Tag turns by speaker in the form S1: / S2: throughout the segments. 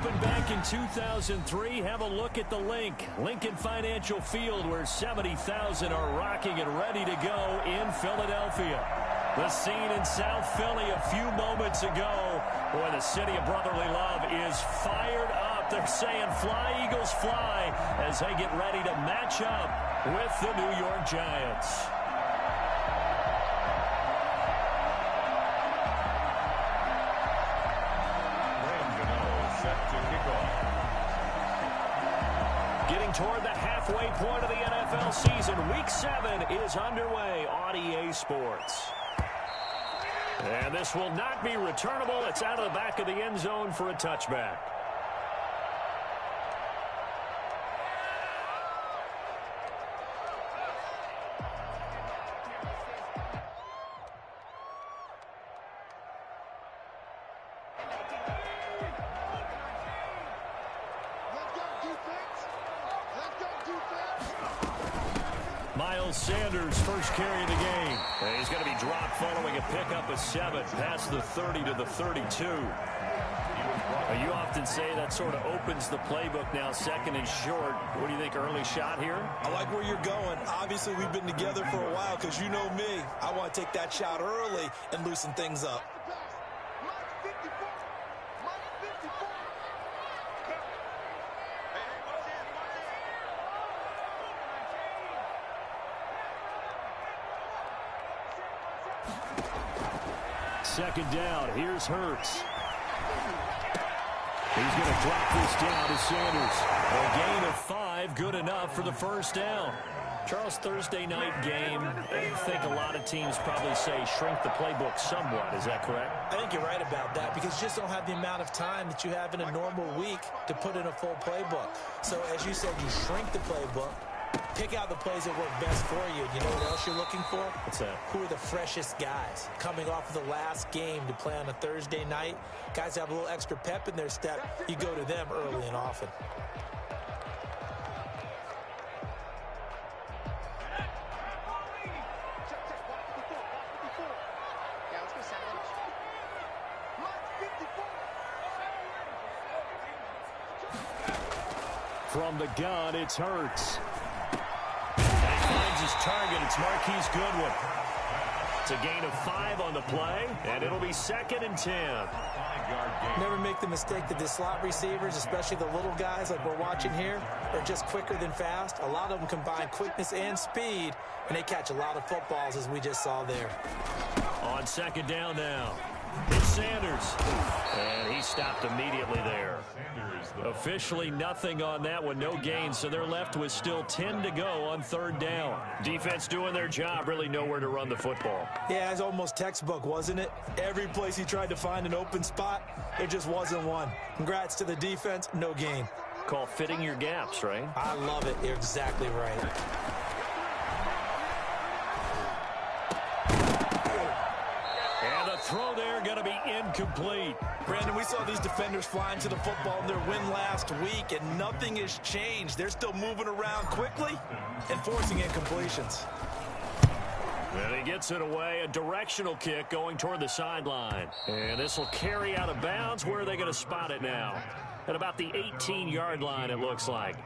S1: opened back in 2003. Have a look at the link. Lincoln Financial Field, where 70,000 are rocking and ready to go in Philadelphia. The scene in South Philly a few moments ago. Boy, the city of brotherly love is fired up. They're saying, "Fly, Eagles, fly," as they get ready to match up with the New York Giants. Getting toward the halfway point of the NFL season, Week 7 is underway on EA Sports. And this will not be returnable. It's out of the back of the end zone for a touchback. Sanders' first carry of the game. And he's going to be dropped following a pickup of 7 past the 30 to the 32. You often say that sort of opens the playbook now, second and short. What do you think, early shot here?
S2: I like where you're going. Obviously, we've been together for a while because you know me. I want to take that shot early and loosen things up.
S1: Second down. Here's Hurts. He's going to drop this down to Sanders. A gain of 5, good enough for the first down. Charles, Thursday night game, I think a lot of teams probably say shrink the playbook somewhat. Is that correct?
S2: I think you're right about that because you just don't have the amount of time that you have in a normal week to put in a full playbook. So, as you said, you shrink the playbook. Pick out the plays that work best for you. You know what else you're looking for?
S1: What's that? Who
S2: are the freshest guys? Coming off of the last game to play on a Thursday night, guys have a little extra pep in their step. You go to them early and often.
S1: From the gun, it's Hurts. His target, it's Marquise Goodwin. It's a gain of 5 on the play, and it'll be 2nd and 10.
S2: Never make the mistake that the slot receivers, especially the little guys like we're watching here, are just quicker than fast. A lot of them combine quickness and speed, and they catch a lot of footballs, as we just saw there.
S1: On 2nd down now, it's Sanders, and he stopped immediately there. Officially nothing on that one, no gain, so they're left with still 10 to go on 3rd down. Defense doing their job, really nowhere to run the football.
S2: Yeah, it's almost textbook, wasn't it? Every place he tried to find an open spot, there just wasn't one. Congrats to the defense, no gain.
S1: Call fitting your gaps, right?
S2: I love it. You're exactly right.
S1: Throw there going to be incomplete.
S2: Brandon, we saw these defenders flying to the football in their win last week, and nothing has changed. They're still moving around quickly and forcing incompletions.
S1: And he gets it away. A directional kick going toward the sideline. And this will carry out of bounds. Where are they going to spot it now? At about the 18-yard line, it looks like.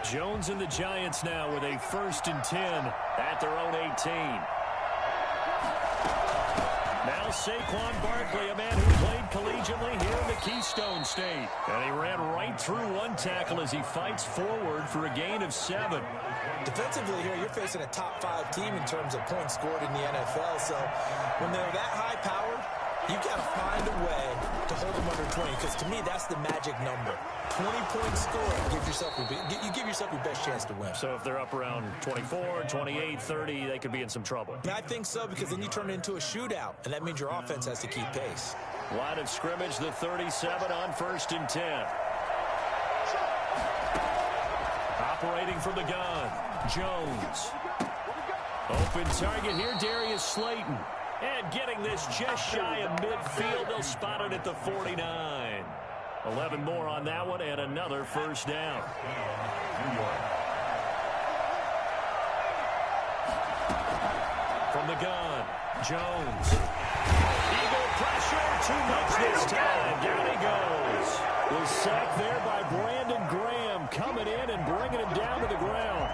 S1: Jones and the Giants now with a 1st and 10 at their own 18. Now Saquon Barkley, a man who played collegiately here in the Keystone State. And he ran right through one tackle as he fights forward for a gain of 7.
S2: Defensively here, you're facing a top 5 team in terms of points scored in the NFL. So when they're that high-powered, you've got to find a way to hold them under 20, because to me, that's the magic number. 20-point score, you give yourself your best chance to win.
S1: So if they're up around 24, 28, 30, they could be in some trouble.
S2: And I think so, because then you turn it into a shootout, and that means your offense has to keep pace.
S1: Line of scrimmage, the 37 on 1st and 10. Operating from the gun, Jones. Open target here, Darius Slayton. And getting this just shy of midfield. They'll spot it at the 49. 11 more on that one, and another 1st down. the gun. Jones. Eagle pressure. Too much this time. Down he goes. The sack there by Brandon Graham coming in and bringing him down to the ground.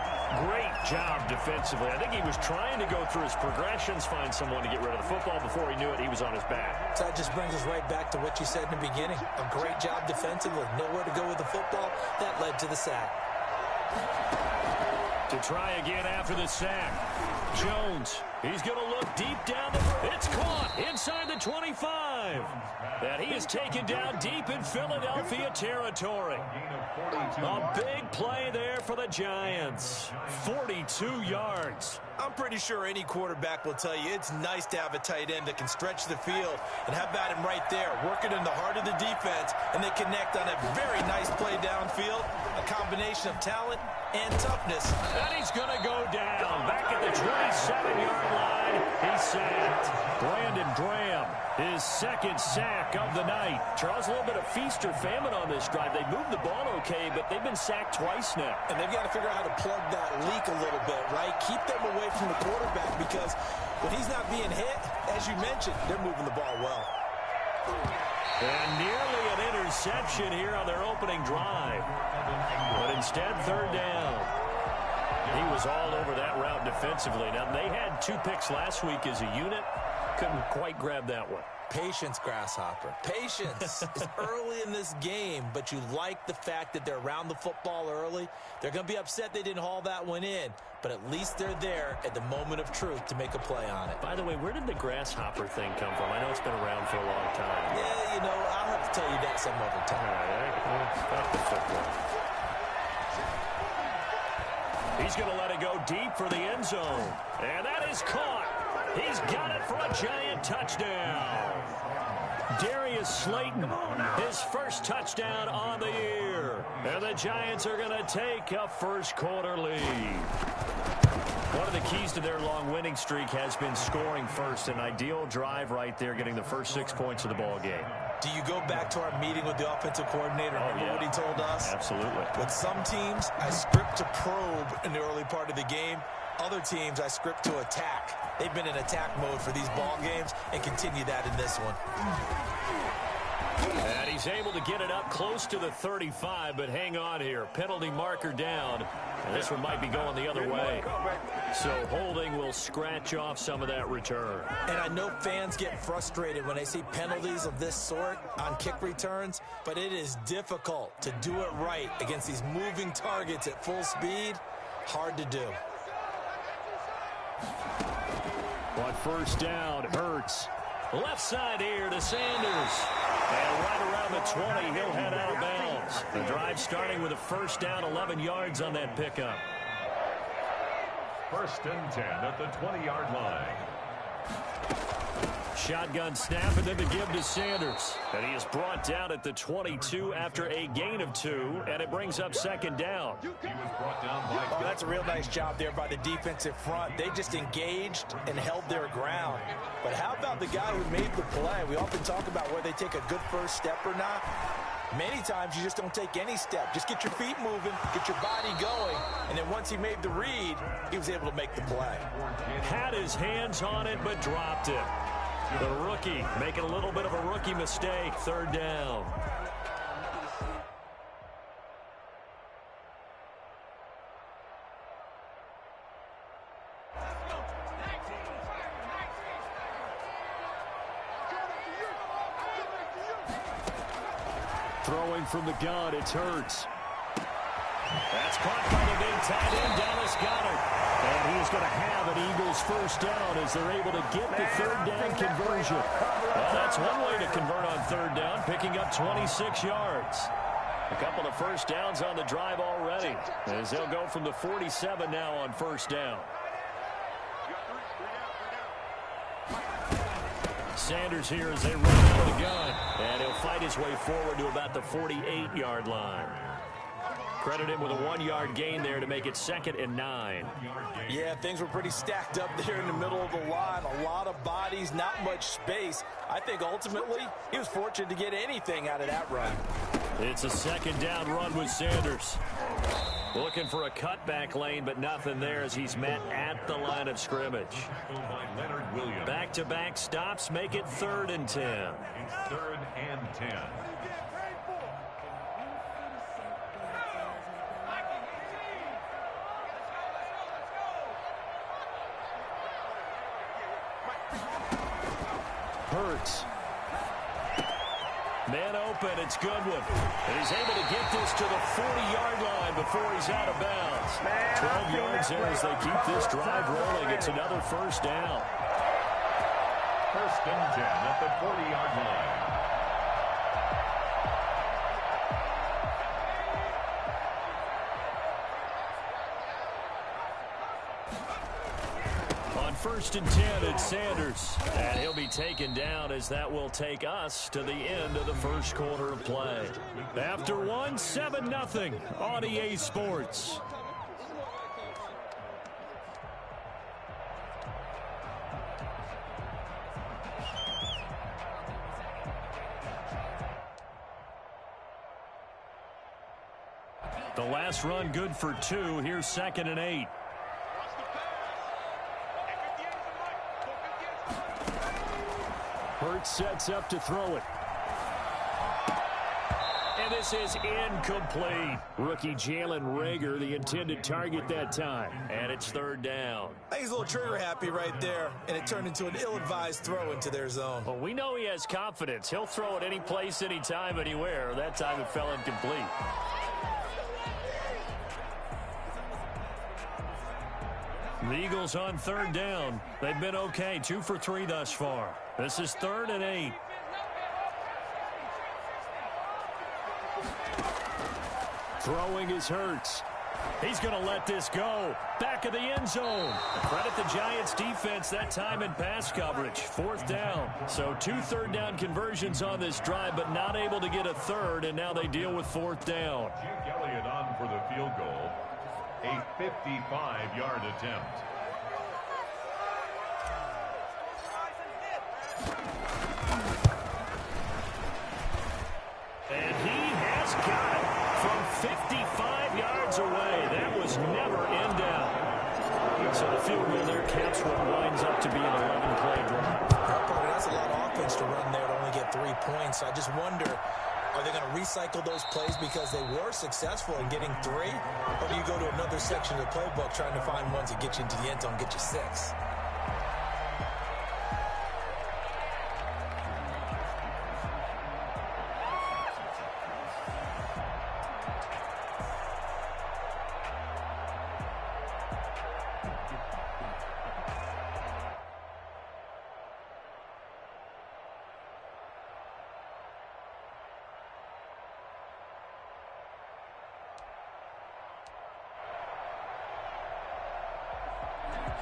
S1: Great job defensively. I think he was trying to go through his progressions, find someone to get rid of the football. Before he knew it, he was on his back.
S2: So that just brings us right back to what you said in the beginning. A great job defensively. Nowhere to go with the football. That led to the sack.
S1: To try again after the sack. Jones, he's going to look deep down the... It's caught inside the 25. And he is taken down deep in Philadelphia territory. A big play there for the Giants. 42 yards.
S2: I'm pretty sure any quarterback will tell you it's nice to have a tight end that can stretch the field. And how about him right there, working in the heart of the defense, and they connect on a very nice play downfield. A combination of talent and toughness.
S1: And he's going to go down. Back at the 27-yard line. He's sacked. Brandon Graham, his second sack of the night. Charles, a little bit of feast or famine on this drive. They moved the ball okay, but they've been sacked twice now.
S2: And they've got to figure out how to plug that leak a little bit, right? Keep them away from the quarterback, because when he's not being hit, as you mentioned, they're moving the ball well.
S1: And nearly an interception here on their opening drive. But instead, third down. He was all over that route defensively. Now, they had 2 picks last week as a unit. Couldn't quite grab that one.
S2: Patience, Grasshopper. Patience. It's early in this game, but you like the fact that they're around the football early. They're going to be upset they didn't haul that one in, but at least they're there at the moment of truth to make a play on it.
S1: By the way, where did the Grasshopper thing come from? I know it's been around for a long time.
S2: Yeah, you know, I'll have to tell you that some other time.
S1: All right, back to football. He's going to let it go deep for the end zone. And that is caught. He's got it for a Giant touchdown. Darius Slayton, his first touchdown on the year. And the Giants are going to take a first quarter lead. One of the keys to their long winning streak has been scoring first. An ideal drive right there, getting the first 6 points of the ball game.
S2: Do you go back to our meeting with the offensive coordinator? Remember what he told us?
S1: Absolutely.
S2: With some teams, I script to probe in the early part of the game. Other teams, I script to attack. They've been in attack mode for these ball games and continue that in this one.
S1: And he's able to get it up close to the 35, but hang on here. Penalty marker down. And this one might be going the other way. So holding will scratch off some of that return.
S2: And I know fans get frustrated when they see penalties of this sort on kick returns, but it is difficult to do it right against these moving targets at full speed. Hard to do.
S1: On first down, Hurts. Left side here to Sanders. And right around the 20, he'll head out of bounds. The drive starting with a first down, 11 yards on that pickup.
S3: 1st and 10 at the 20-yard line.
S1: Shotgun snap and then the give to Sanders. And he is brought down at the 22 after a gain of 2, and it brings up second down.
S3: He was brought down by...
S2: Oh, that's a real nice job there by the defensive front. They just engaged and held their ground. But how about the guy who made the play? We often talk about whether they take a good first step or not. Many times you just don't take any step. Just get your feet moving, get your body going, and then once he made the read, he was able to make the play.
S1: Had his hands on it, but dropped it. The rookie making a little bit of a rookie mistake. Third down. Throwing from the gun, it's Hurts. That's caught by the big tight end, Dallas Goedert. And he is going to have an Eagles first down as they're able to get the third down conversion. Well, that's one way to convert on third down, picking up 26 yards. A couple of first downs on the drive already, as they'll go from the 47 now on first down. Sanders here as they run out of the gun. And he'll fight his way forward to about the 48-yard line. Credit him with a 1-yard gain there to make it 2nd and 9.
S2: Yeah, things were pretty stacked up there in the middle of the line. A lot of bodies, not much space. I think ultimately he was fortunate to get anything out of that run.
S1: It's a 2nd down run with Sanders. Looking for a cutback lane, but nothing there as he's met at the line of scrimmage. Back-to-back stops make it 3rd and 10.
S3: It's 3rd and 10.
S1: Hurts. Man open, it's Goodwin. And he's able to get this to the 40-yard line before he's out of bounds. 12 yards there as they keep this drive rolling. It's another 1st down.
S3: 1st and 10 at the 40-yard line.
S1: On 1st and 10, it's Sanders. And he'll be taken down as that will take us to the end of the 1st quarter of play. After 7-0 on EA Sports. The last run good for 2. Here's 2nd and 8. Hurts sets up to throw it. And this is incomplete. Rookie Jalen Reagor, the intended target that time. And it's 3rd down.
S2: I think he's a little trigger happy right there, and it turned into an ill-advised throw into their zone.
S1: Well, we know he has confidence. He'll throw it any place, anytime, anywhere. That time it fell incomplete. The Eagles on 3rd down. They've been okay, 2 for 3 thus far. This is 3rd and 8. Throwing is Hurts. He's going to let this go. Back of the end zone. Credit the Giants defense that time in pass coverage. 4th down. So 2 third-down conversions on this drive, but not able to get a 3rd, and now they deal with 4th down.
S3: Jake Elliott on for the field goal. A 55-yard attempt.
S1: And he has got it from 55 yards away. That was never in doubt. So the field goal there caps what winds up to be an 11-play drive.
S2: That's a lot of offense to run there to only get 3 points. I just wonder, are they going to recycle those plays because they were successful in getting 3? Or do you go to another section of the playbook trying to find ones that get you into the end zone, get you 6?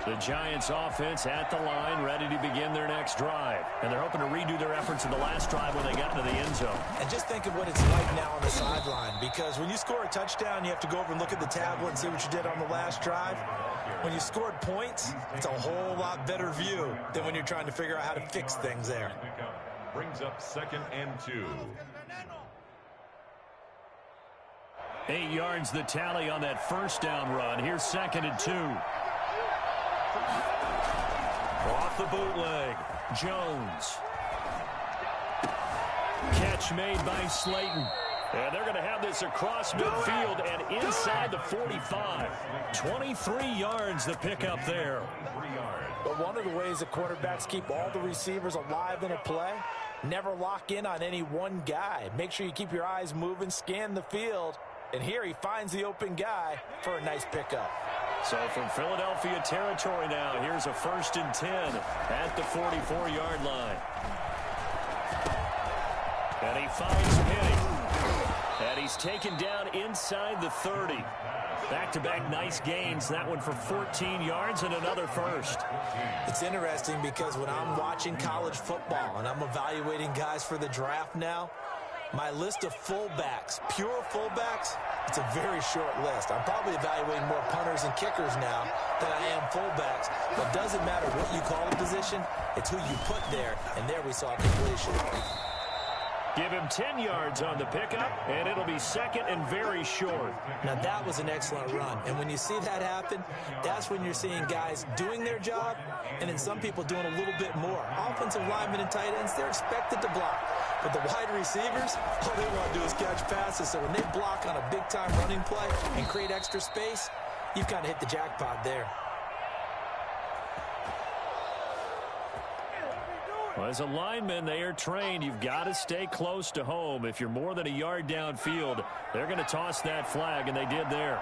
S1: The Giants offense at the line, ready to begin their next drive. And they're hoping to redo their efforts in the last drive when they got into the end zone.
S2: And just think of what it's like now on the sideline, because when you score a touchdown, you have to go over and look at the tablet and see what you did on the last drive. When you scored points, it's a whole lot better view than when you're trying to figure out how to fix things there.
S3: Brings up 2nd and 2.
S1: 8 yards the tally on that 1st down run. Here's 2nd and 2. Off the bootleg, Jones. Catch made by Slayton. And they're going to have this across midfield and inside the 45. 23 yards the pickup there.
S2: But one of the ways that quarterbacks keep all the receivers alive in a play, never lock in on any one guy. Make sure you keep your eyes moving, scan the field. And here he finds the open guy for a nice pickup.
S1: So from Philadelphia territory now, here's a 1st and 10 at the 44-yard line. And he finds Penny. And he's taken down inside the 30. Back-to-back nice gains. That one for 14 yards and another 1st.
S2: It's interesting because when I'm watching college football and I'm evaluating guys for the draft now, my list of fullbacks, pure fullbacks, it's a very short list. I'm probably evaluating more punters and kickers now than I am fullbacks. But it doesn't matter what you call the position, it's who you put there, and there we saw completion.
S1: Give him 10 yards on the pickup, and it'll be second and very short.
S2: Now, that was an excellent run. And when you see that happen, that's when you're seeing guys doing their job and then some people doing a little bit more. Offensive linemen and tight ends, they're expected to block. But the wide receivers, all they want to do is catch passes. So when they block on a big-time running play and create extra space, you've kind of hit the jackpot there.
S1: Well, as a lineman, they are trained. You've got to stay close to home. If you're more than a yard downfield, they're going to toss that flag, and they did there.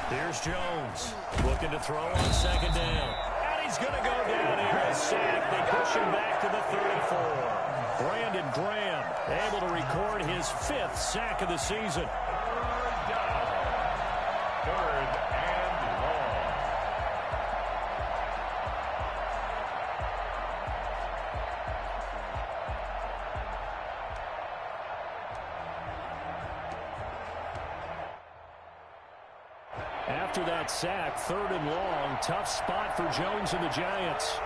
S1: Here's Jones looking to throw on second down. And he's going to go down here as sacked. They push him back to the 34. Brandon Graham able to record his 5th sack of the season.
S3: Third and long.
S1: After that sack, 3rd and long, tough spot for Jones and the Giants.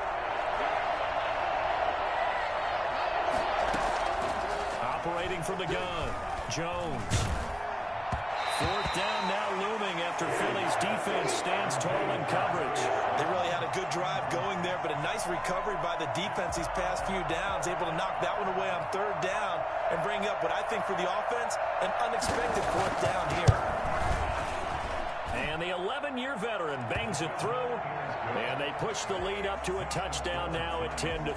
S1: Operating from the gun, Jones. 4th down now looming after Philly's defense stands tall in coverage.
S2: They really had a good drive going there, but a nice recovery by the defense these past few downs, able to knock that one away on 3rd down and bring up what I think for the offense, an unexpected 4th down here.
S1: And the 11-year veteran bangs it through, and they push the lead up to a touchdown now at 10-3.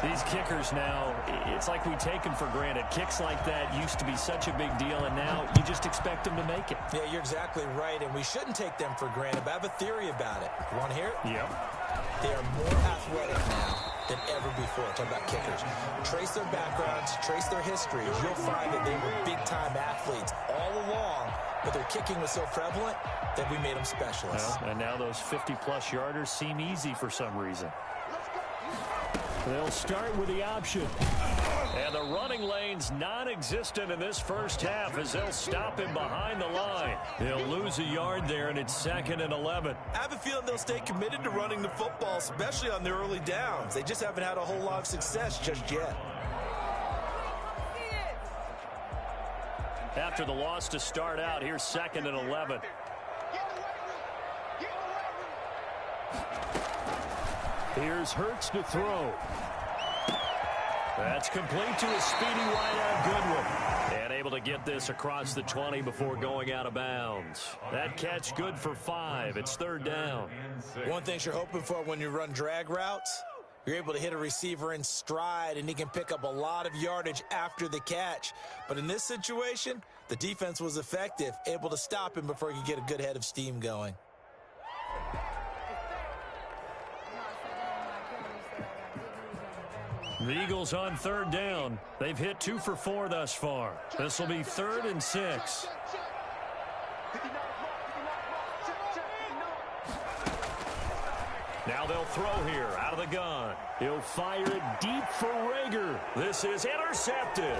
S1: These kickers now, it's like we take them for granted. Kicks like that used to be such a big deal, and now you just expect them to make it.
S2: Yeah, you're exactly right, and we shouldn't take them for granted, but I have a theory about it. You want to hear it?
S1: Yep.
S2: They are more athletic now than ever before. Talk about kickers. Trace their backgrounds, trace their histories. You'll find that they were big-time athletes all along, but their kicking was so prevalent that we made them specialists.
S1: Well, and now those 50-plus yarders seem easy for some reason. They'll start with the option. And the running lane's non-existent in this first half as they'll stop him behind the line. They'll lose a yard there, and it's 2nd and 11.
S2: I have a feeling they'll stay committed to running the football, especially on their early downs. They just haven't had a whole lot of success just yet.
S1: After the loss to start out, here's 2nd and 11. Here's Hurts to throw. That's complete to a speedy wideout Goodwin. And able to get this across the 20 before going out of bounds. That catch good for 5. It's 3rd down.
S2: One thing you're hoping for when you run drag routes, you're able to hit a receiver in stride, and he can pick up a lot of yardage after the catch. But in this situation, the defense was effective, able to stop him before he could get a good head of steam going.
S1: The Eagles on 3rd down. They've hit 2 for 4 thus far. This will be 3rd and 6. Now they'll throw here out of the gun. He'll fire it deep for Rager. This is intercepted.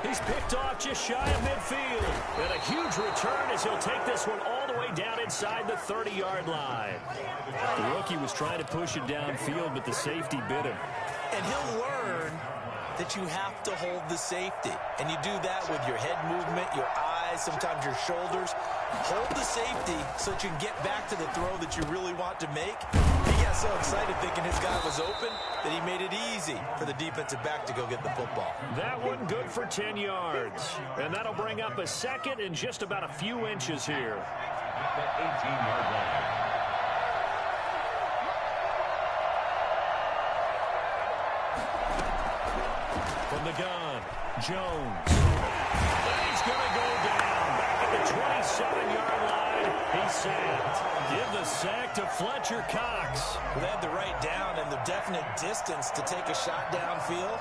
S1: He's picked off just shy of midfield. And a huge return as he'll take this one all the way down inside the 30-yard line. The rookie was trying to push it downfield, but the safety bit him.
S2: And he'll learn that you have to hold the safety. And you do that with your head movement, your eyes, sometimes your shoulders. Hold the safety so that you can get back to the throw that you really want to make. He got so excited thinking his guy was open that he made it easy for the defensive back to go get the football.
S1: That one good for 10 yards. And that'll bring up a 2nd and just about a few inches here.
S3: At the 18-yard line.
S1: From the gun, Jones. He's going to go down. Back at the 27-yard line. He's sacked. Give the sack to Fletcher Cox.
S2: They had the right down and the definite distance to take a shot downfield,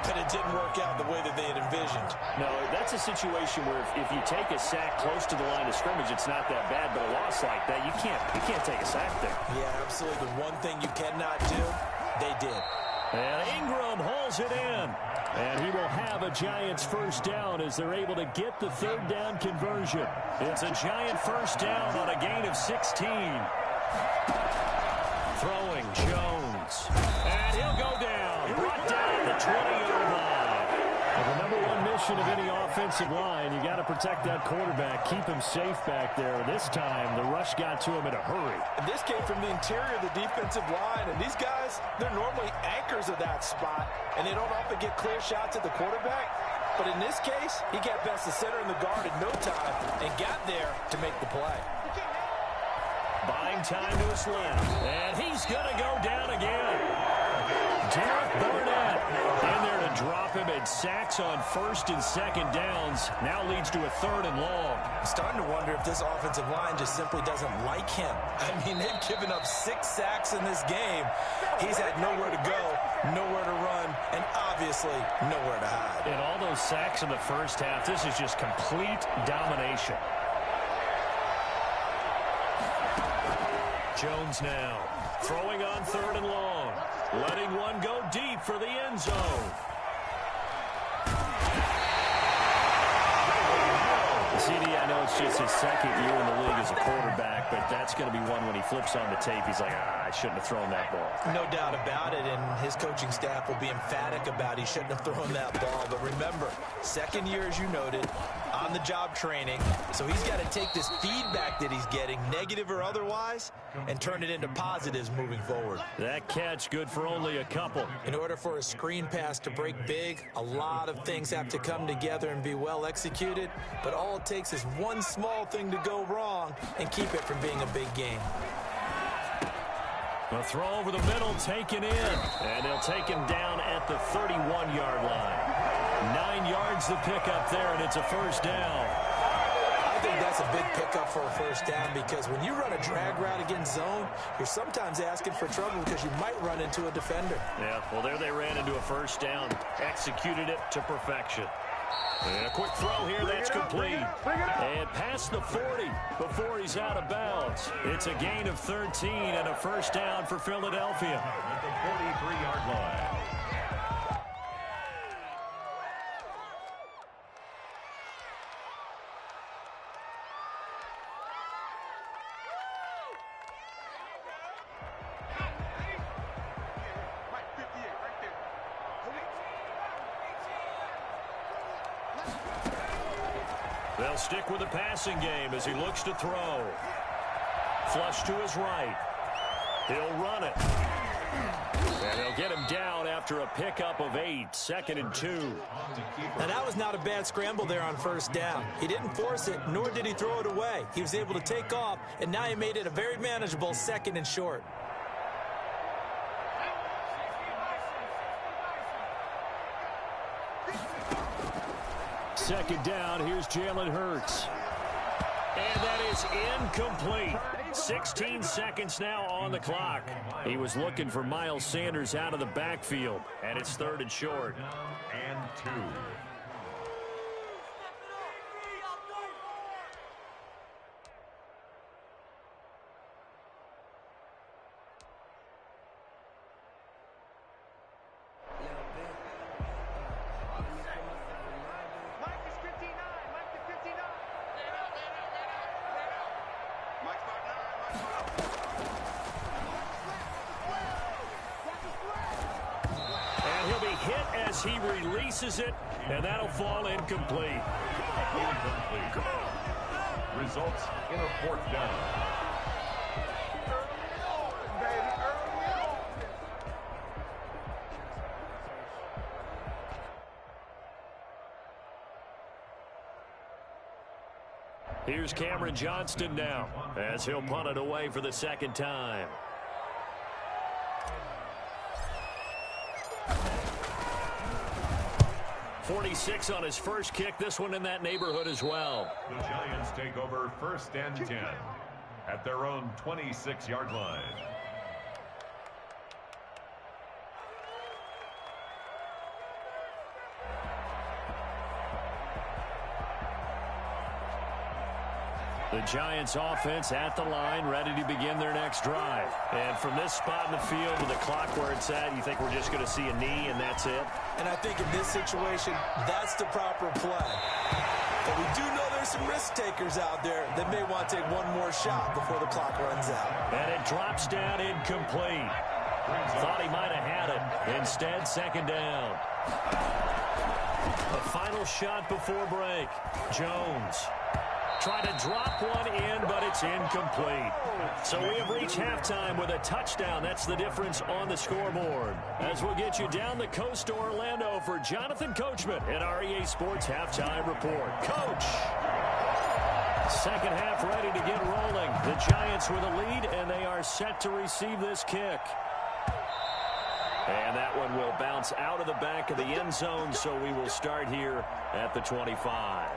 S2: but it didn't work out the way that they had envisioned.
S1: No, that's a situation where if you take a sack close to the line of scrimmage, it's not that bad, but a loss like that, you can't take a sack there.
S2: Yeah, absolutely. The one thing you cannot do, they did.
S1: And Ingram hauls it in. And he will have a Giants first down as they're able to get the 3rd down conversion. It's a Giant first down on a gain of 16. Throwing Jones. And he'll go down. Brought down at the 20-yard line. Well, the number one mission of any offensive line, you got to protect that quarterback, keep him safe back there. This time, the rush got to him in a hurry.
S2: And this came from the interior of the defensive line, and these guys, they're normally anchors of that spot, and they don't often get clear shots at the quarterback. But in this case, he got past the center and the guard in no time and got there to make the play.
S1: Buying time to his left, and he's going to go down again. Derek Barnett in there to drop him, and sacks on first and second downs. Now leads to a 3rd and long.
S2: I'm starting to wonder if this offensive line just simply doesn't like him. I mean, they've given up 6 sacks in this game. He's had nowhere to go, nowhere to run, and obviously nowhere to hide.
S1: And all those sacks in the first half, this is just complete domination. Jones now throwing on 3rd and long, letting one go deep for the end zone. CD, I know it's just his 2nd year in the league as a quarterback, but that's going to be one when he flips on the tape, he's like, I shouldn't have thrown that ball.
S2: No doubt about it, and his coaching staff will be emphatic about he shouldn't have thrown that ball. But remember, 2nd year, as you noted, on-the-job training, so he's got to take this feedback that he's getting, negative or otherwise, and turn it into positives moving forward.
S1: That catch good for only a couple.
S2: In order for a screen pass to break big, a lot of things have to come together and be well executed, but all it takes is one small thing to go wrong and keep it from being a big game.
S1: A throw over the middle taken in, and they'll take him down at the 31-yard line. 9 yards to pick up there, and it's a 1st down.
S2: I think that's a big pickup for a 1st down, because when you run a drag route against zone, you're sometimes asking for trouble because you might run into a defender.
S1: Yeah, well, there they ran into a 1st down, executed it to perfection. And a quick throw here, that's complete. And past the 40 before he's out of bounds. It's a gain of 13 and a 1st down for Philadelphia.
S3: At the 43-yard line.
S1: They'll stick with the passing game as he looks to throw. Flush to his right. He'll run it. And they'll get him down after a pickup of 8, 2nd and 2.
S2: Now, that was not a bad scramble there on 1st down. He didn't force it, nor did he throw it away. He was able to take off, and now he made it a very manageable 2nd and short.
S1: Second down, here's Jalen Hurts. And that is incomplete. 16 seconds now on the clock. He was looking for Miles Sanders out of the backfield, and it's 3rd and short.
S3: And 2.
S1: He releases it, and that'll fall incomplete.
S3: Incomplete. Results in a 4th down.
S1: Here's Cameron Johnston now, as he'll punt it away for the 2nd time. .46 on his first kick. This one in that neighborhood as well.
S3: The Giants take over 1st and 10 at their own 26-yard line.
S1: The Giants offense at the line, ready to begin their next drive. And from this spot in the field with the clock where it's at, you think we're just going to see a knee and that's it?
S2: And I think in this situation, that's the proper play. But we do know there's some risk takers out there that may want to take one more shot before the clock runs out.
S1: And it drops down incomplete. Thought he might have had it. Instead, second down. The final shot before break. Jones tried to drop one in, but it's incomplete. So we have reached halftime with a touchdown. That's the difference on the scoreboard. As we'll get you down the coast to Orlando for Jonathan Coachman at our EA Sports Halftime Report. Coach! Second half ready to get rolling. The Giants with a lead, and they are set to receive this kick. And that one will bounce out of the back of the end zone, so we will start here at the 25.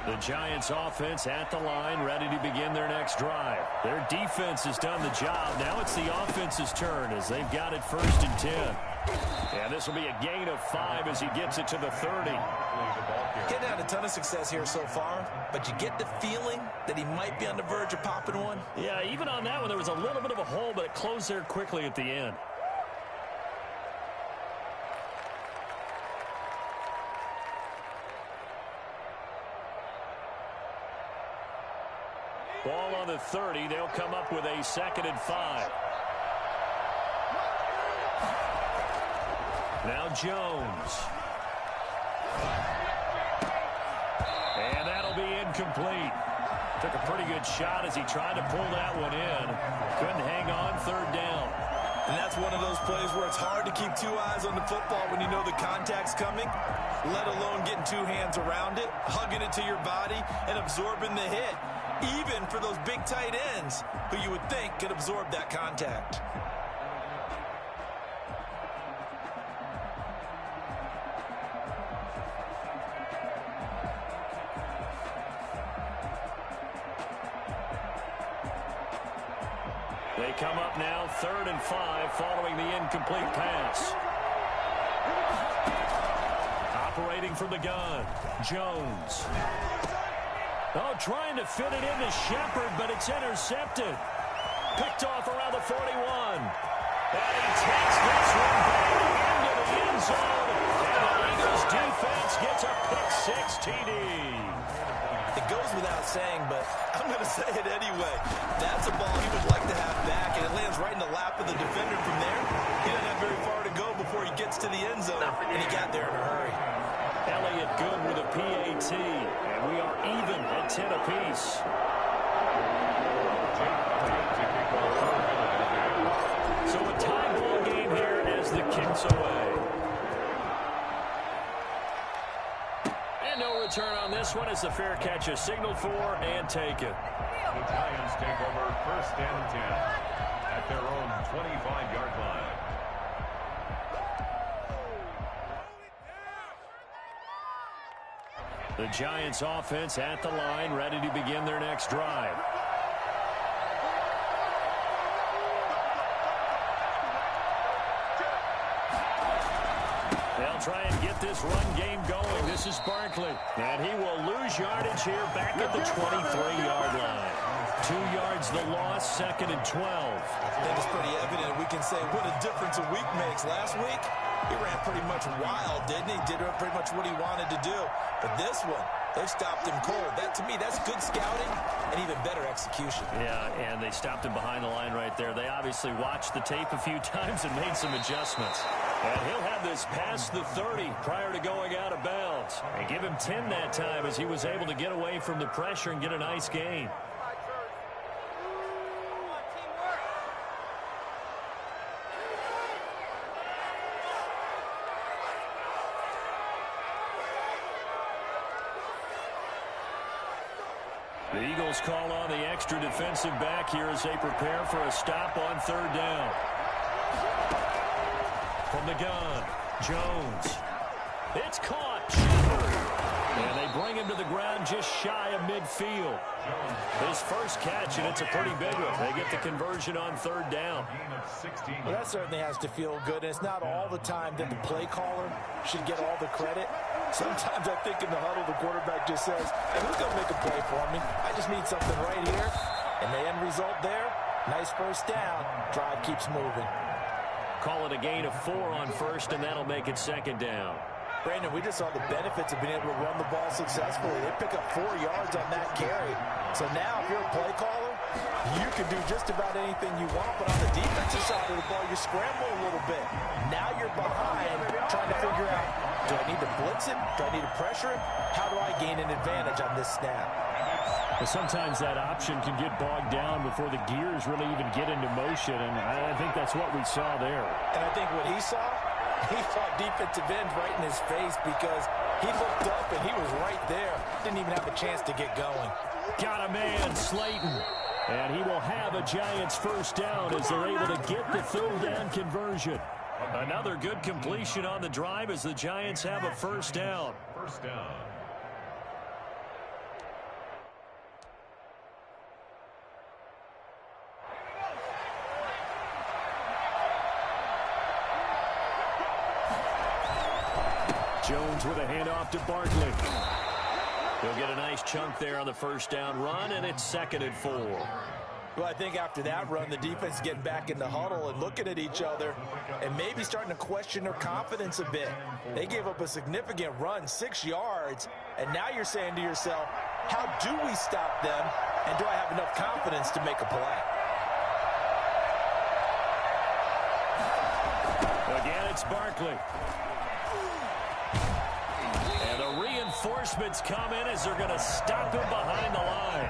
S1: The Giants offense at the line, ready to begin their next drive. Their defense has done the job. Now it's the offense's turn as they've got it 1st and 10. And this will be a gain of 5 as he gets it to the 30.
S2: Getting had a ton of success here so far, but you get the feeling that he might be on the verge of popping one.
S1: Yeah, even on that one, there was a little bit of a hole, but it closed there quickly at the end. Ball on the 30. They'll come up with a 2nd and 5. Now Jones. And that'll be incomplete. Took a pretty good shot as he tried to pull that one in. Couldn't hang on, 3rd down.
S2: And that's one of those plays where it's hard to keep 2 eyes on the football when you know the contact's coming, let alone getting 2 hands around it, hugging it to your body, and absorbing the hit, even for those big tight ends who you would think could absorb that contact.
S1: They come up now 3rd and 5 following the incomplete pass. Operating from the gun, Jones. Oh, trying to fit it into Shepard, but it's intercepted. Picked off around the 41. And he takes this one back into the end zone. And the Eagles defense gets a pick-6 TD.
S2: It goes without saying, but I'm going to say it anyway. That's a ball he would like to have back, and it lands right in the lap of the defender from there. He doesn't have very far to go before he gets to the end zone, and he got there in a hurry.
S1: Elliott good with a PAT, and we are even at 10 apiece. So a tie ball game here as the kick's away. And no return on this one as the fair catch is signaled for and taken.
S3: The Giants take over 1st and 10 at their own 25-yard line.
S1: The Giants offense at the line, ready to begin their next drive. They'll try and get this run game going. This is Barkley. And he will lose yardage here back at the 23-yard line. 2 yards the loss, 2nd and 12.
S2: I think it's pretty evident. We can say what a difference a week makes. Last week, he ran pretty much wild, didn't he? Did pretty much what he wanted to do. But this one, they stopped him cold. That, to me, that's good scouting and even better execution.
S1: Yeah, and they stopped him behind the line right there. They obviously watched the tape a few times and made some adjustments. And he'll have this past the 30 prior to going out of bounds. And give him 10 that time as he was able to get away from the pressure and get a nice gain. The Eagles call on the extra defensive back here as they prepare for a stop on 3rd down. From the gun, Jones. It's caught. Shepard. And they bring him to the ground just shy of midfield. His first catch, and it's a pretty big one. They get the conversion on 3rd down.
S2: Well, that certainly has to feel good. And it's not all the time that the play caller should get all the credit. Sometimes I think in the huddle, the quarterback just says, hey, who's going to make a play for me? I just need something right here. And the end result there, nice 1st down. Drive keeps moving.
S1: Call it a gain of 4 on 1st, and that'll make it 2nd down.
S2: Brandon, we just saw the benefits of being able to run the ball successfully. They pick up 4 yards on that carry. So now, if you're a play caller, you can do just about anything you want. But on the defensive side of the ball, you scramble a little bit. Now you're behind, trying to figure out, do I need to blitz him? Do I need to pressure him? How do I gain an advantage on this snap?
S1: Well, sometimes that option can get bogged down before the gears really even get into motion, and I think that's what we saw there.
S2: And I think what he saw defensive end right in his face, because he looked up and he was right there. Didn't even have a chance to get going.
S1: Got a man, Slayton. And he will have a Giants first down as they're able to get the third down conversion. Another good completion on the drive as the Giants have a first down.
S3: First down.
S1: Jones with a handoff to Barkley. He'll get a nice chunk there on the first down run, and it's 2nd and 4.
S2: Well, I think after that run, the defense is getting back in the huddle and looking at each other and maybe starting to question their confidence a bit. They gave up a significant run, 6 yards, and now you're saying to yourself, how do we stop them, and do I have enough confidence to make a play?
S1: Again, it's Barkley. And the reinforcements come in as they're going to stop him behind the line.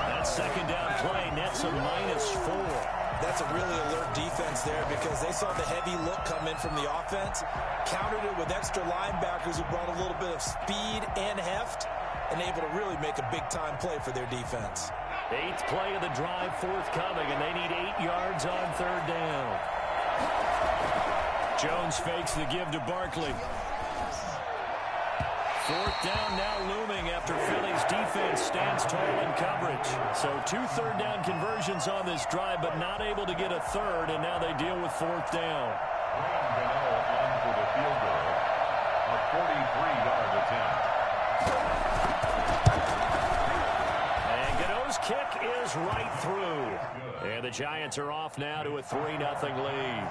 S1: That second down play nets a -4.
S2: That's a really alert defense there because they saw the heavy look come in from the offense, countered it with extra linebackers who brought a little bit of speed and heft, and able to really make a big-time play for their defense.
S1: 8th play of the drive forthcoming, and they need 8 yards on third down. Jones fakes the give to Barkley. 4th down now looming after Philly's defense stands tall in coverage. So 2 third-down conversions on this drive, but not able to get a third, and now they deal with 4th down.
S3: On for the field goal, a 43-yard attempt.
S1: And Gano's kick is right through. And the Giants are off now to a 3-0 lead.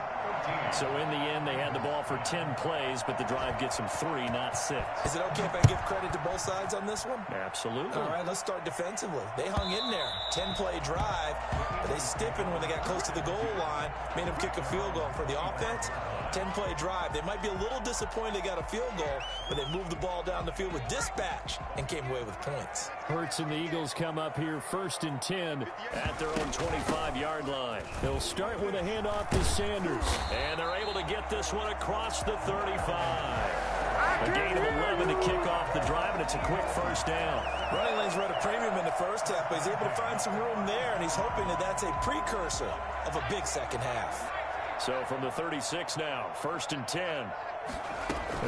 S1: So in the end, they had the ball for 10 plays, but the drive gets them 3, not 6.
S2: Is it okay if I give credit to both sides on this one?
S1: Absolutely.
S2: All right, let's start defensively. They hung in there. 10-play drive, but they stiffened when they got close to the goal line, made them kick a field goal. For the offense, 10-play drive. They might be a little disappointed they got a field goal, but they moved the ball down the field with dispatch and came away with points.
S1: Hurts and the Eagles come up here 1st and 10 at their own 25-yard line. They'll start with a handoff to Sanders. And they're able to get this one across the 35. A gain of 11 to kick off the drive, and it's a quick first down.
S2: Running lanes were at a premium in the first half, but he's able to find some room there, and he's hoping that that's a precursor of a big second half.
S1: So from the 36 now, 1st and 10.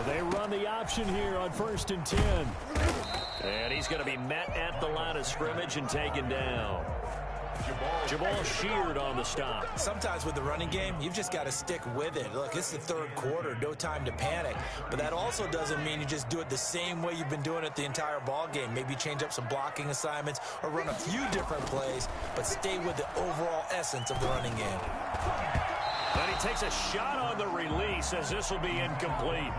S1: They run the option here on 1st and 10. And he's going to be met at the line of scrimmage and taken down. Jamal Sheard on the stop.
S2: Sometimes with the running game, you've just got to stick with it. Look, it's the 3rd quarter, no time to panic. But that also doesn't mean you just do it the same way you've been doing it the entire ball game. Maybe change up some blocking assignments or run a few different plays, but stay with the overall essence of the running game.
S1: And he takes a shot on the release as this will be incomplete.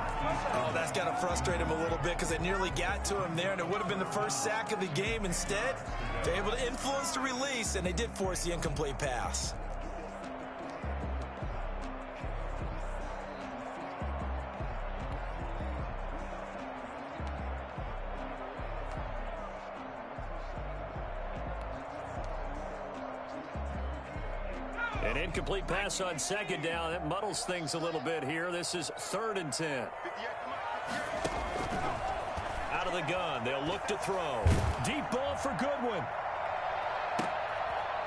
S2: Oh, that's got to frustrate him a little bit because they nearly got to him there, and it would have been the first sack of the game. Instead, they're able to influence the release, and they did force the incomplete pass.
S1: An incomplete pass on 2nd down. That muddles things a little bit here. This is 3rd and 10. Out of the gun. They'll look to throw. Deep ball for Goodwin.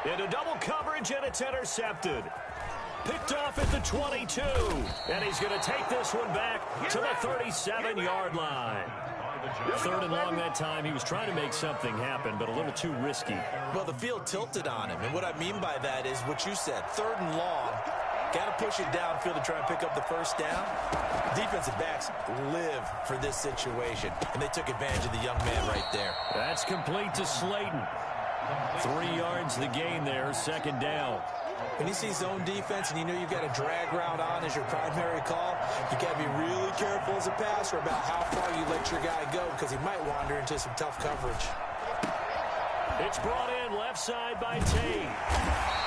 S1: Into double coverage, and it's intercepted. Picked off at the 22. And he's going to take this one back to the 37-yard line. 3rd and long that time. He was trying to make something happen, but a little too risky.
S2: Well, the field tilted on him, and what I mean by that is what you said. 3rd and long, got to push it downfield to try and pick up the first down. Defensive backs live for this situation, and they took advantage of the young man right there.
S1: That's complete to Slayton. 3 yards the gain there, 2nd down.
S2: When you see zone defense and you know you've got a drag route on as your primary call, you got to be really careful as a passer about how far you let your guy go because he might wander into some tough coverage.
S1: It's brought in left side by Tate.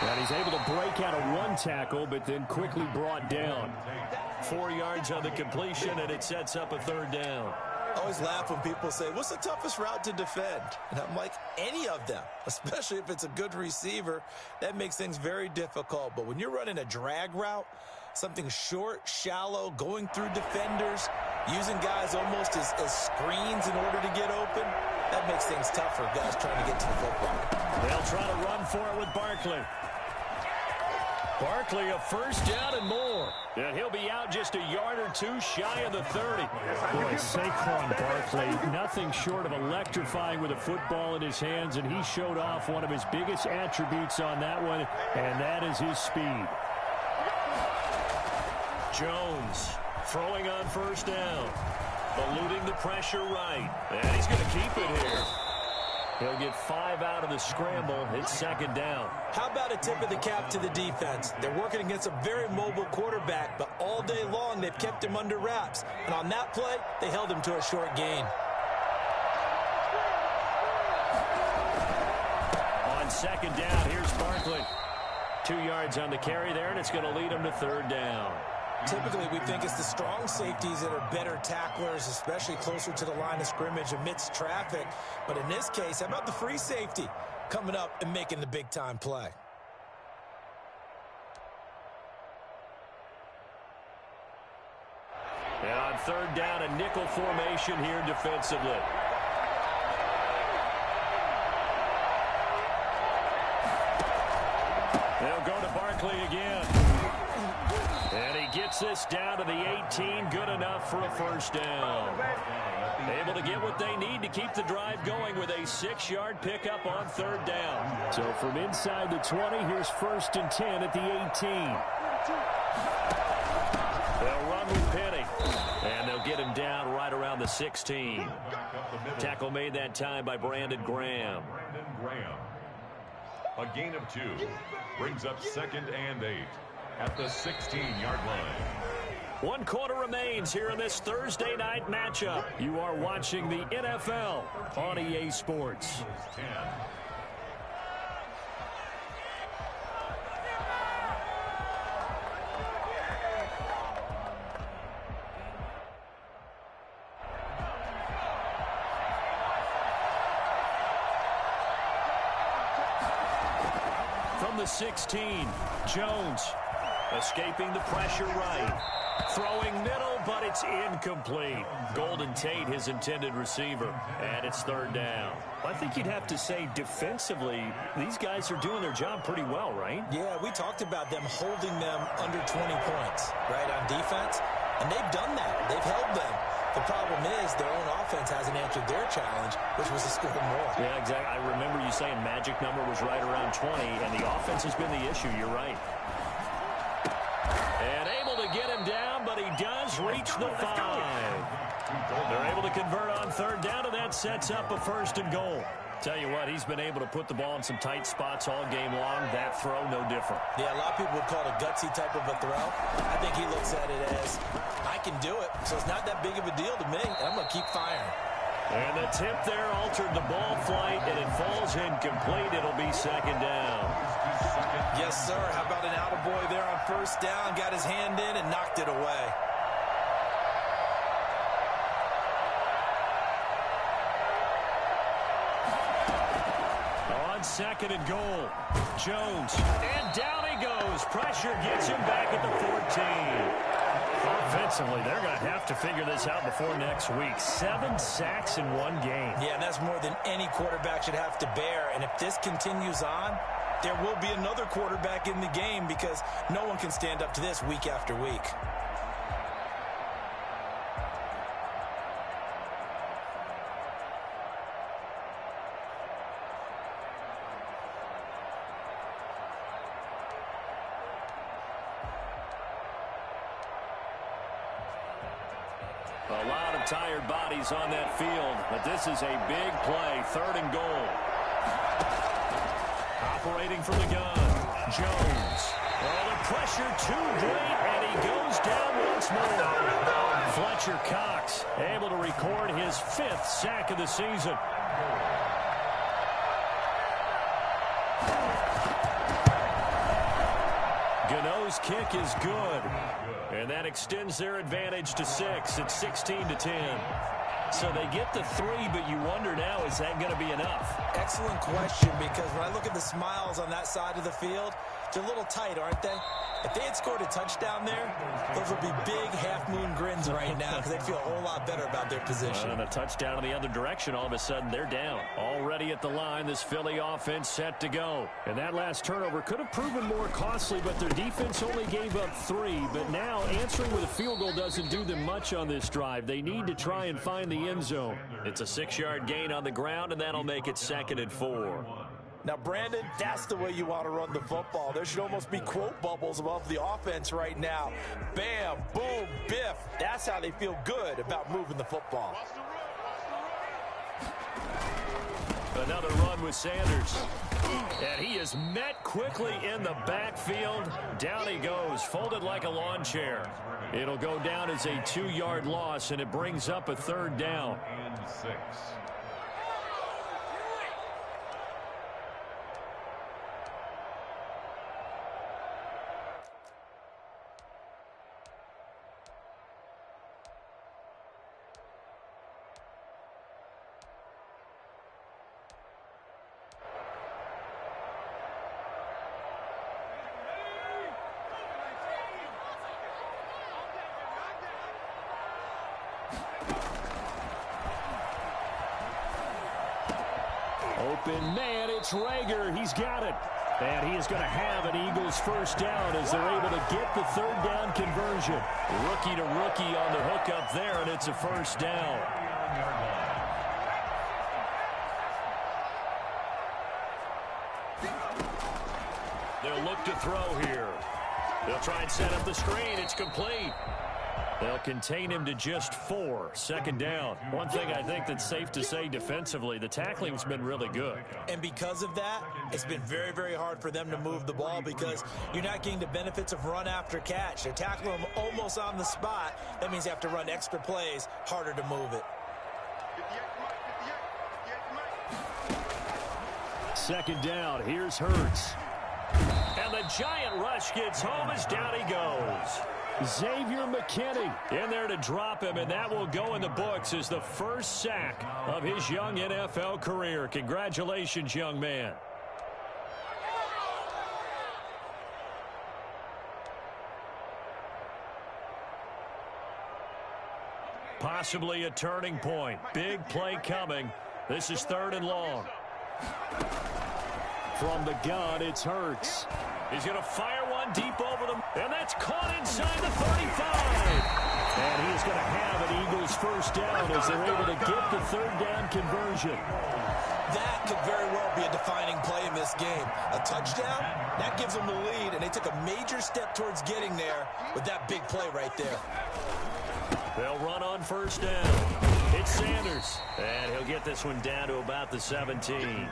S1: And he's able to break out of one tackle, but then quickly brought down. 4 yards on the completion, and it sets up a third down.
S2: I always laugh when people say, what's the toughest route to defend? And I'm like, any of them, especially if it's a good receiver. That makes things very difficult. But when you're running a drag route, something short, shallow, going through defenders, using guys almost as screens in order to get open, that makes things tough for guys trying to get to the football.
S1: They'll try to run for it with Barkley. Barkley, a first down and more. And he'll be out just a yard or two shy of the 30. Boy, Saquon Barkley, nothing short of electrifying with a football in his hands, and he showed off one of his biggest attributes on that one, and that is his speed. Jones throwing on first down, eluding the pressure right, and he's going to keep it here. He'll get 5 out of the scramble. It's second down.
S2: How about a tip of the cap to the defense? They're working against a very mobile quarterback, but all day long they've kept him under wraps. And on that play, they held him to a short gain.
S1: On second down, here's Barkley. 2 yards on the carry there, and it's going to lead him to third down.
S2: Typically, we think it's the strong safeties that are better tacklers, especially closer to the line of scrimmage amidst traffic. But in this case, how about the free safety coming up and making the big-time play?
S1: And on third down, a nickel formation here defensively. They'll go to Barkley again. And he gets this down to the 18, good enough for a first down. Able to get what they need to keep the drive going with a 6-yard pickup on third down. So from inside the 20, here's first and 10 at the 18. They'll run with Penny, and they'll get him down right around the 16. Tackle made that time by Brandon Graham.
S3: A gain of 2 brings up second and 8. At the 16-yard line.
S1: 1 quarter remains here in this Thursday night matchup. You are watching the NFL on EA Sports.
S3: 10.
S1: From the 16, Jones. Escaping the pressure right. Throwing middle, but it's incomplete. Golden Tate, his intended receiver. And it's third down. I think you'd have to say defensively, these guys are doing their job pretty well, right?
S2: Yeah, we talked about them holding them under 20 points, right, on defense. And they've done that. They've held them. The problem is their own offense hasn't answered their challenge, which was to score more.
S1: Yeah, exactly. I remember you saying magic number was right around 20, and the offense has been the issue. You're right. And able to get him down, but he does reach the 5. They're able to convert on third down, and that sets up a first and goal. Tell you what, he's been able to put the ball in some tight spots all game long. That throw, no different.
S2: Yeah, a lot of people would call it a gutsy type of a throw. I think he looks at it as, I can do it, so it's not that big of a deal to me, and I'm going to keep firing.
S1: And the tip there altered the ball flight, and it falls incomplete. It'll be second down.
S2: Yes, sir. How about an attaboy there on first down? Got his hand in and knocked it away.
S1: On second and goal, Jones. And down he goes. Pressure gets him back at the 14. Offensively, they're going to have to figure this out before next week. 7 sacks in one game.
S2: Yeah, and that's more than any quarterback should have to bear. And if this continues on, there will be another quarterback in the game because no one can stand up to this week after week.
S1: A lot of tired bodies on that field, but this is a big play, third and goal. Operating from the gun. Jones. Oh, the pressure too great, and he goes down once more. Fletcher Cox able to record his 5th sack of the season. Gano's kick is good, and that extends their advantage to 6. It's 16-10. So they get the 3, but you wonder now, is that going to be enough?
S2: Excellent question, because when I look at the smiles on that side of the field, they're a little tight, aren't they? If they had scored a touchdown there, those would be big half-moon grins right now because they'd feel a whole lot better about their position.
S1: And a touchdown in the other direction, all of a sudden they're down. Already at the line, this Philly offense set to go. And that last turnover could have proven more costly, but their defense only gave up 3. But now answering with a field goal doesn't do them much on this drive. They need to try and find the end zone. It's a 6-yard gain on the ground, and that'll make it 2nd and 4.
S2: Now, Brandon, that's the way you want to run the football. There should almost be quote bubbles above the offense right now. Bam, boom, biff. That's how they feel good about moving the football.
S1: Another run with Sanders. And he is met quickly in the backfield. Down he goes, folded like a lawn chair. It'll go down as a 2-yard loss, and it brings up a 3rd down.
S3: And 6.
S1: Open man, it's Rager. He's got it. And he is going to have an Eagles 1st down as they're able to get the 3rd down conversion. Rookie to rookie on the hook up there, and it's a 1st down. They'll look to throw here. They'll try and set up the screen. It's complete. They'll contain him to just 4. 2nd down. One thing I think that's safe to say defensively, the tackling's been really good.
S2: And because of that, it's been very, very hard for them to move the ball because you're not getting the benefits of run after catch. They're tackling them almost on the spot. That means you have to run extra plays, harder to move it.
S1: 2nd down. Here's Hurts. And the giant rush gets home as down he goes. Xavier McKinney in there to drop him, and that will go in the books as the 1st sack of his young NFL career. Congratulations, young man. Possibly a turning point. Big play coming. This is 3rd and long. From the gun, it's Hurts. He's going to fire one deep over them, and that's caught inside the 35. And he is going to have an Eagles 1st down as they're able to get the 3rd down conversion.
S2: That could very well be a defining play in this game. A touchdown, that gives them the lead, and they took a major step towards getting there with that big play right there.
S1: They'll run on 1st down. It's Sanders, and he'll get this one down to about the 17.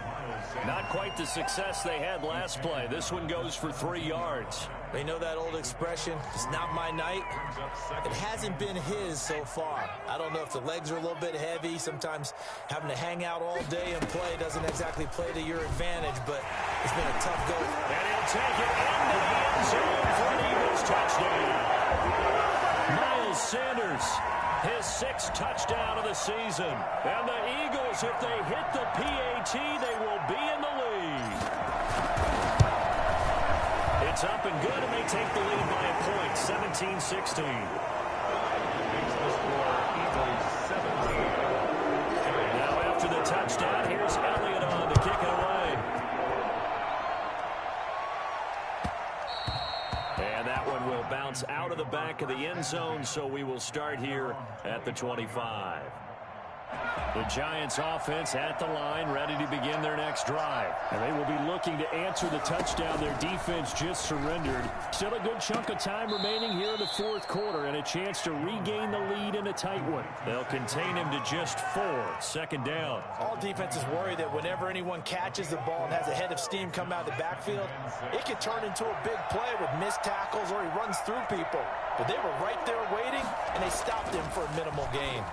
S1: Not quite the success they had last play. This one goes for 3 yards.
S2: They know that old expression, it's not my night. It hasn't been his so far. I don't know if the legs are a little bit heavy. Sometimes having to hang out all day and play doesn't exactly play to your advantage, but it's been a tough go.
S1: And he'll take it into the end zone for an Eagles touchdown. Miles Sanders, his 6th touchdown of the season. And the Eagles, if they hit the PAT, they will be in the lead. It's up and good, and they take the lead by a point, 17-16. Now after the touchdown, here's Elliott on to kick it away. And that one will bounce out of the back of the end zone, so we will start here at the 25. The Giants offense at the line, ready to begin their next drive. And they will be looking to answer the touchdown their defense just surrendered. Still a good chunk of time remaining here in the fourth quarter and a chance to regain the lead in a tight one. They'll contain him to just 4. Second down.
S2: All defenses worry that whenever anyone catches the ball and has a head of steam come out of the backfield, it can turn into a big play with missed tackles or he runs through people. But they were right there waiting, and they stopped him for a minimal gain.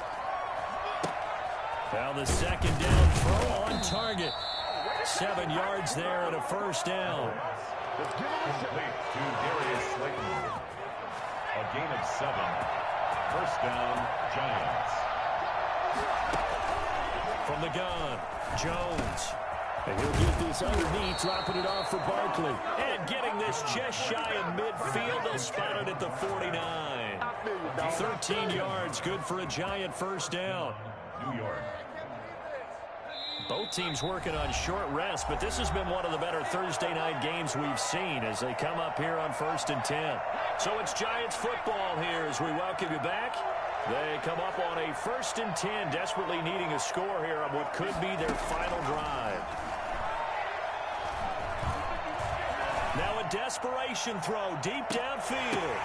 S1: Now the second down throw on target. 7 yards there and a first down.
S3: Complete to Darius Slayton. A gain of 7. First down, Giants.
S1: From the gun, Jones. And he'll get this underneath, dropping it off for Barkley. And getting this just shy of midfield. They'll spot it at the 49. 13 yards, good for a Giant first down.
S3: New York.
S1: Both teams working on short rest, but this has been one of the better Thursday night games we've seen as they come up here on 1st and 10. So it's Giants football here as we welcome you back. They come up on a 1st and 10, desperately needing a score here on what could be their final drive. Now a desperation throw deep downfield.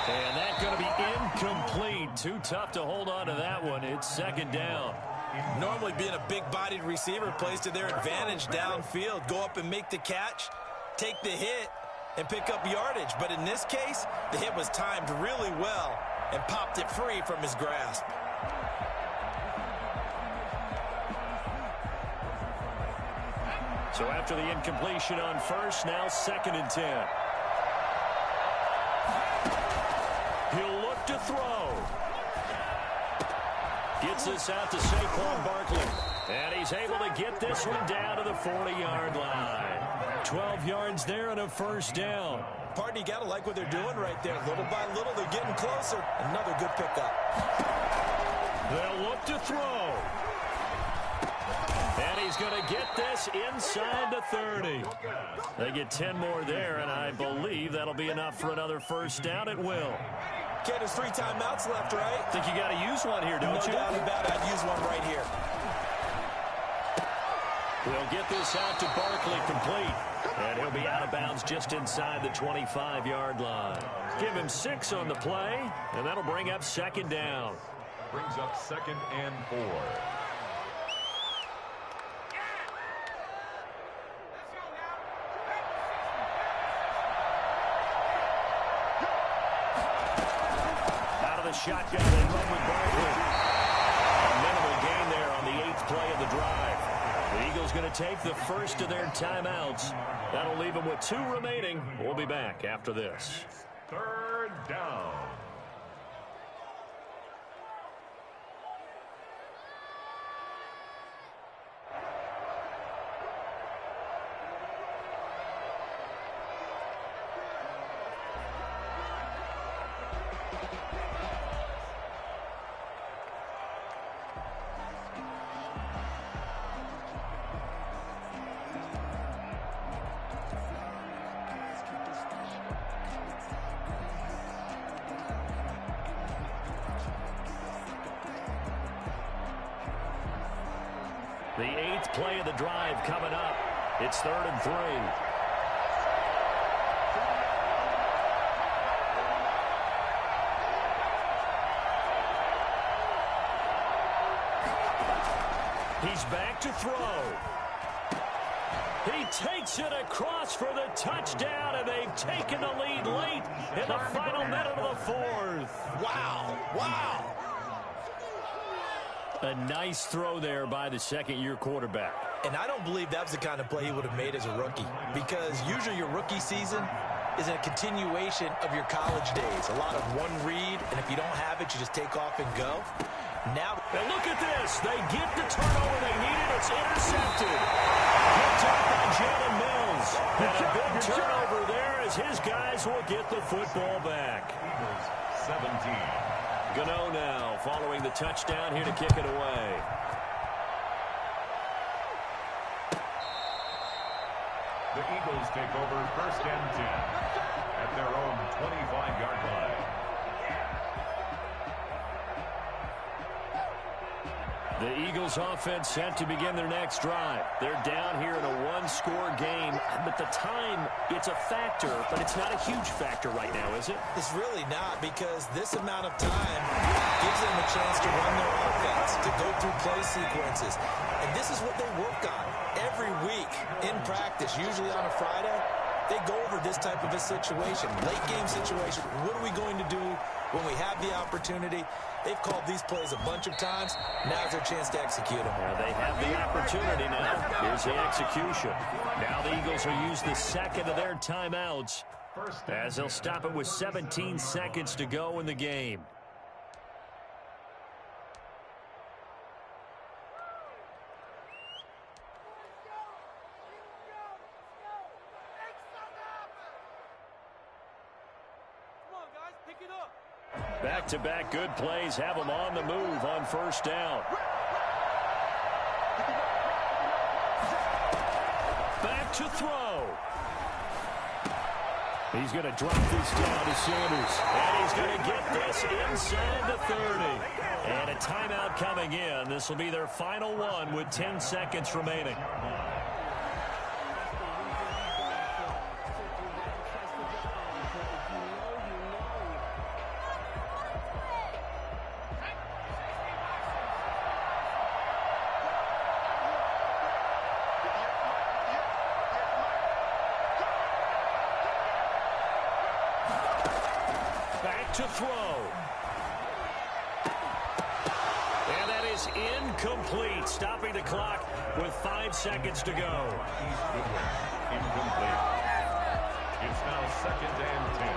S1: And that's going to be incomplete. Too tough to hold on to that one. It's second down.
S2: Normally being a big-bodied receiver plays to their advantage downfield. Go up and make the catch, take the hit, and pick up yardage. But in this case, the hit was timed really well and popped it free from his grasp.
S1: So after the incompletion on first, now 2nd and 10. He'll look to throw. Gets this out to Saquon Barkley. And he's able to get this one down to the 40-yard line. 12 yards there and a first down.
S2: Partner, you got to like what they're doing right there. Little by little, they're getting closer. Another good pickup.
S1: They'll look to throw. And he's going to get this inside the 30. They get 10 more there, and I believe that'll be enough for another first down. It will.
S2: Okay, there's 3 timeouts left, right?
S1: Think you got to use one here, don't you?
S2: No doubt about it. I'd use one right here.
S1: We'll get this out to Barkley complete. And he'll be out of bounds just inside the 25-yard line. Give him 6 on the play, and that'll bring up second down.
S3: Brings up 2nd and 4.
S1: Shotgun and run with Barkley. A minimal gain there on the 8th play of the drive. The Eagles going to take the first of their timeouts. That'll leave them with 2 remaining. We'll be back after this.
S3: 3rd down.
S1: The 8th play of the drive coming up. It's 3rd and 3. He's back to throw. He takes it across for the touchdown, and they've taken the lead late in the final minute of the 4th.
S2: Wow. Wow.
S1: A nice throw there by the second-year quarterback.
S2: And I don't believe that was the kind of play he would have made as a rookie, because usually your rookie season is a continuation of your college days. A lot of one read, and if you don't have it, you just take off and go. Now,
S1: and look at this. They get the turnover they needed. It's intercepted. Picked up by Jalen Mills. And a big turnover there as his guys will get the football back.
S3: 17.
S1: Gano now following the touchdown here to kick it away.
S3: The Eagles take over 1st and 10 at their own 25-yard line.
S1: The Eagles offense set to begin their next drive. They're down here in a one-score game, but the time, it's a factor, but it's not a huge factor right now, is it?
S2: It's really not, because this amount of time gives them a chance to run their offense, to go through play sequences. And this is what they work on every week in practice, usually on a Friday. They go over this type of a situation, late game situation. What are we going to do when we have the opportunity? They've called these plays a bunch of times. Now's their chance to execute them.
S1: Well, they have the opportunity now. Here's the execution. Now the Eagles will use the second of their timeouts as they'll stop it with 17 seconds to go in the game. Back-to-back good plays have them on the move on first down. Back to throw. He's going to drop this down to Sanders. And he's going to get this inside the 30. And a timeout coming in. This will be their final one with 10 seconds remaining. To throw. And that is incomplete, stopping the clock with 5 seconds to go.
S3: Incomplete. It's now 2nd and 10.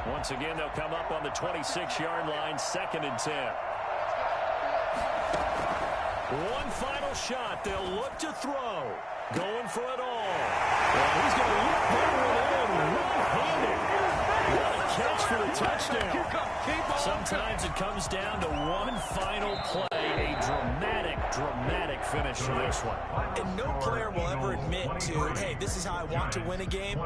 S1: Once again, they'll come up on the 26-yard line, 2nd and 10. One final shot. They'll look to throw. Going for it all. And he's going to look that one in one-handed. What a catch for the touchdown. Sometimes it comes down to one final play. A dramatic finish for this one.
S2: And no player will ever admit to, hey, this is how I want to win a game.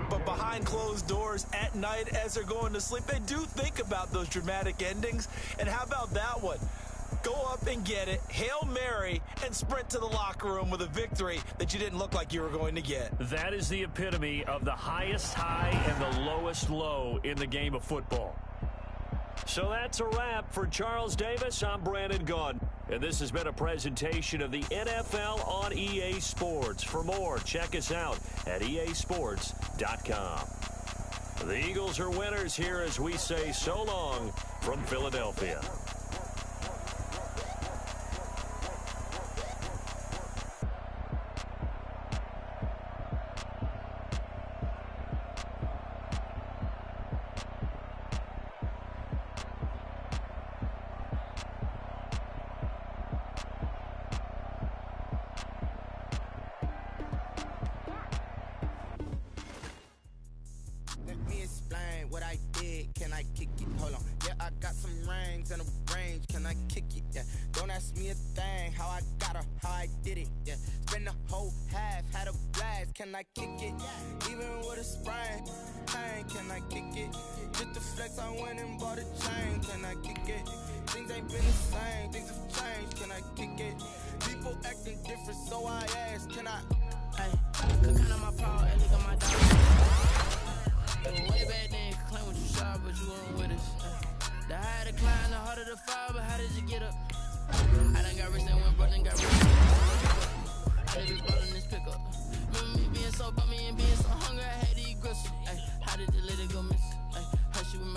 S2: But behind closed doors at night as they're going to sleep, they do think about those dramatic endings. And how about that one? Go up and get it, Hail Mary, and sprint to the locker room with a victory that you didn't look like you were going to get.
S1: That is the epitome of the highest high and the lowest low in the game of football. So that's a wrap for Charles Davis. I'm Brandon Gaudin. And this has been a presentation of the NFL on EA Sports. For more, check us out at easports.com. The Eagles are winners here as we say so long from Philadelphia.
S4: Can I kick it? Even with a sprain, pain, can I kick it? Just to flex, I went and bought a chain. Can I kick it? Things ain't been the same, things have changed. Can I kick it? People acting different, so I asked, can I? Hey, could count on my power and look at my dog. Way back then, you could claim what you saw, but you weren't with us. The higher the climb, the harder the fall, but how did you get up? I done got rich and went broke and got rich. I live it ballin' this pickup. Remember me being so bummy and being so hungry, I had to eat gristle. Ay, how did the lady go miss? Ay, how she was